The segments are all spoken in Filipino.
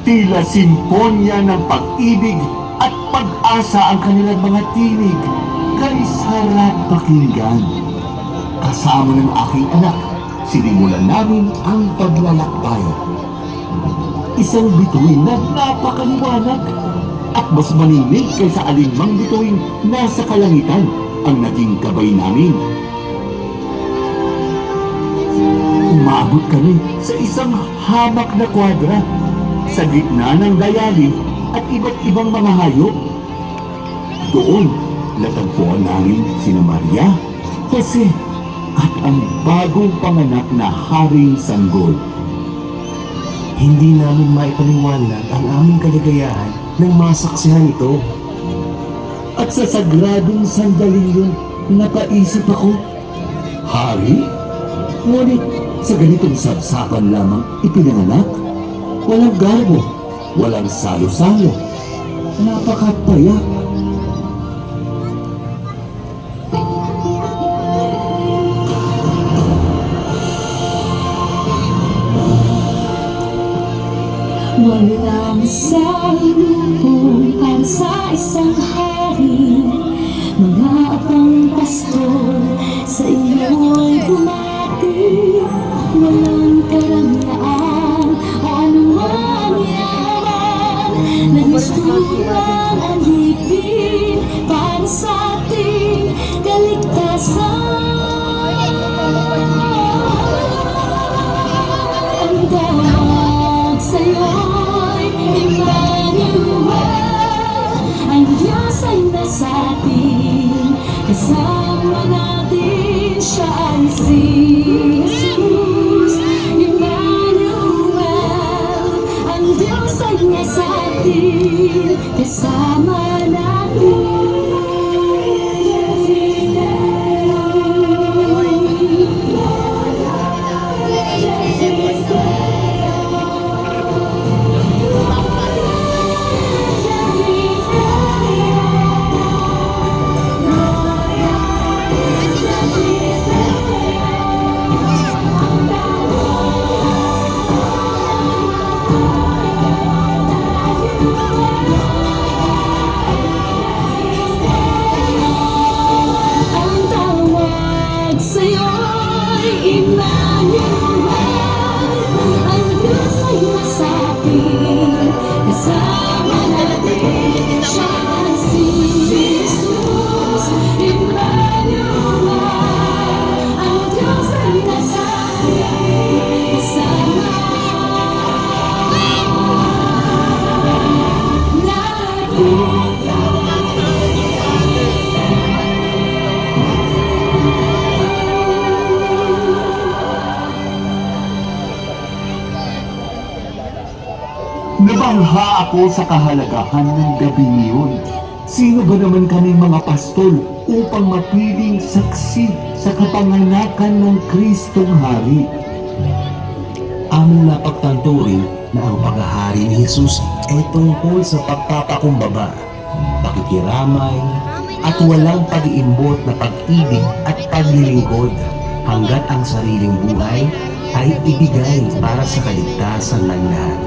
Tila simponya ng pag-ibig at pag-asa ang kanilang mga tinig. Kay sarap pakinggan. Kasama ng aking anak, sinimulan namin ang paglalakbay. Isang bituin na napakaliwanag at mas maninig kaysa alinmang bituin nasa kalangitan ang naging gabay namin. Umabot kami sa isang hamak na kwadra sa gitna ng dayali at iba't ibang mga hayop. Doon, natagpuan namin sina Maria, Jose, at ang bagong panganak na Haring Sanggol. Hindi namin maipaliwanag ang aming kaligayahan nang masaksihan ito. At sa sagradong sandaling yun, napaisip ako, Hari? Ngunit sa ganitong sabsapan lamang ipinanganak? Walang garbo, walang salo-salo. Napakapayak. Walang salubong para sa isang hari. Mga apang pastor sa iyo'y bumati. Walang karangyaan o anumang yaman. Nagstulang alipin para sa ating kaligtasan. Ang tawag sa'yo'y Emmanuel. Ang Diyos ay nasa atin, kasama natin siya ay si Jesus. Emmanuel, ang Diyos ay nasa atin, kasama natin. Nabangha ako sa kahalagahan ng gabing iyon. Sino ba naman kaming mga pastol upang mapiling saksi sa kapanganakan ng Kristong Hari? Aming napagtanto rin na ang paghahari ni Jesus ay tungkol sa pagpapakumbaba, pakikiramay, at walang pag-iimbot na pag-ibig at paglilingkod hanggat ang sariling buhay ay ibigay para sa kaligtasan ng lahat.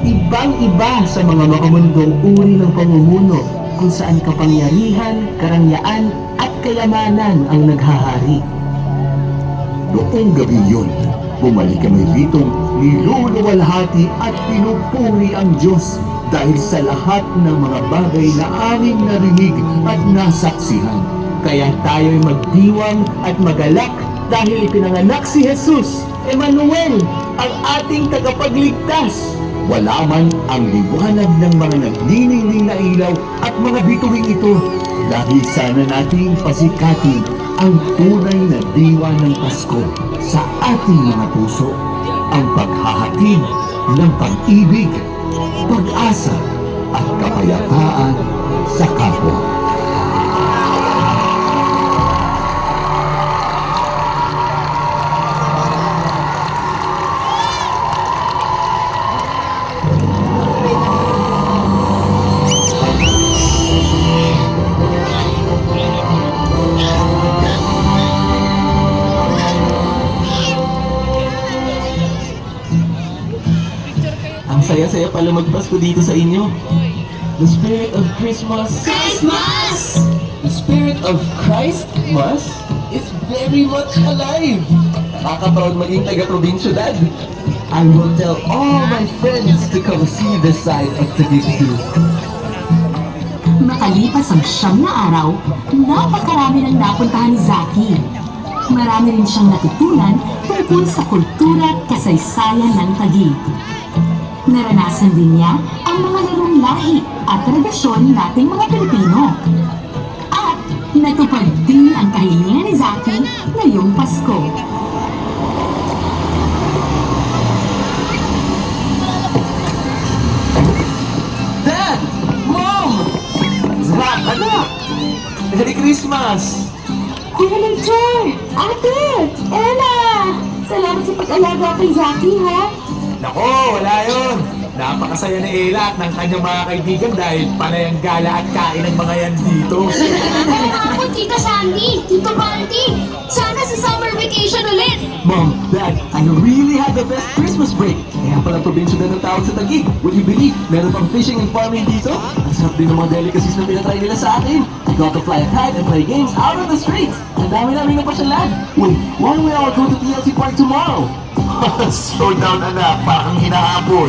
Ibang-iba sa mga makamundong uri ng pamumuno kung saan kapangyarihan, karangyaan at kayamanan ang naghahari. Noong gabi yun, bumalik kami ritong niluluwalhati at pinupuri ang Diyos dahil sa lahat ng mga bagay na aming narinig at nasaksihan. Kaya tayo'y magdiwang at magalak dahil ipinanganak si Jesus, Emmanuel, ang ating tagapagligtas. Wala man ang liwanag ng mga nagniningning na ilaw at mga bituing ito, dahil sana nating pasikatin ang tunay na diwa ng Pasko sa ating mga puso, ang paghahatid ng pag-ibig, pag-asa at kapayapaan sa kapwa. Picture saya-saya pala magpasko dito sa inyo. The spirit of Christmas, Christmas! the spirit of Christmas is very much alive. Nakaka-proud maging taga-probinsya, Dad. I will tell all my friends to come see this side of Taguig too. Makalipas ang 9 na araw, napakarami ng napuntahan ni Zaki. Marami rin siyang natutunan tungkol sa kultura at kasaysayan ng Taguig. Naranasan din niya ang mga larong lahi at tradisyon nating mga Pilipino. At natupad din ang kahilingan ni Zaki ngayong Pasko. Dad! Mom! Zach, anak! Merry Christmas! Kuya Lecture! Ate! Ella! Salamat sa pag-alaga kay Zaki, ha? Nako, wala yun. Napakasaya ni Ella at ng kanyang mga kaibigan dahil panay ang gala at kain ng mga yan dito. Ako, Tita Sandy, Tito Balti. Sana sa summer vacation ulit. Mom, Dad, I really had the best Christmas break. Kaya pala probinsya na ng tawag sa Taguig. Would you believe, meron pang fishing and farming dito? Ang sarap din ng mga delicacies na pinatry nila sa akin. I got to fly a kite and play games out on the streets. Ang dami namin ng pasyalan. Wait, why don't we all go to TLC Park tomorrow? Slow down anak, parang hinahabol.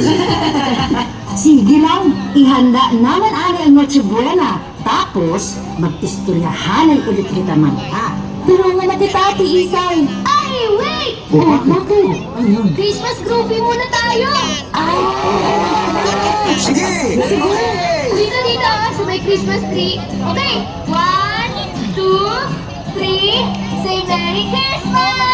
Sige lang, ihanda naman ani ang Noche Buena. Tapos, mag-istoryahanay ulit kita manta. Pero nga na kita, Ate Isay. Ay, wait! Bakit? Christmas groupie muna tayo. Sige! Dito, dito, sa may Christmas tree. Okay, 1, 2, 3, say Merry Christmas!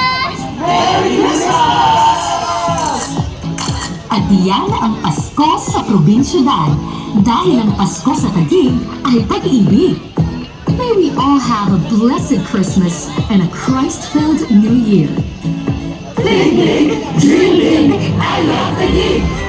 At yan ang Pasko sa Probinsiyudad. Dahil ang Pasko sa Taguig ay pag-ibig. May we all have a blessed Christmas and a Christ-filled New Year. Big, big, dream big, I love Taguig!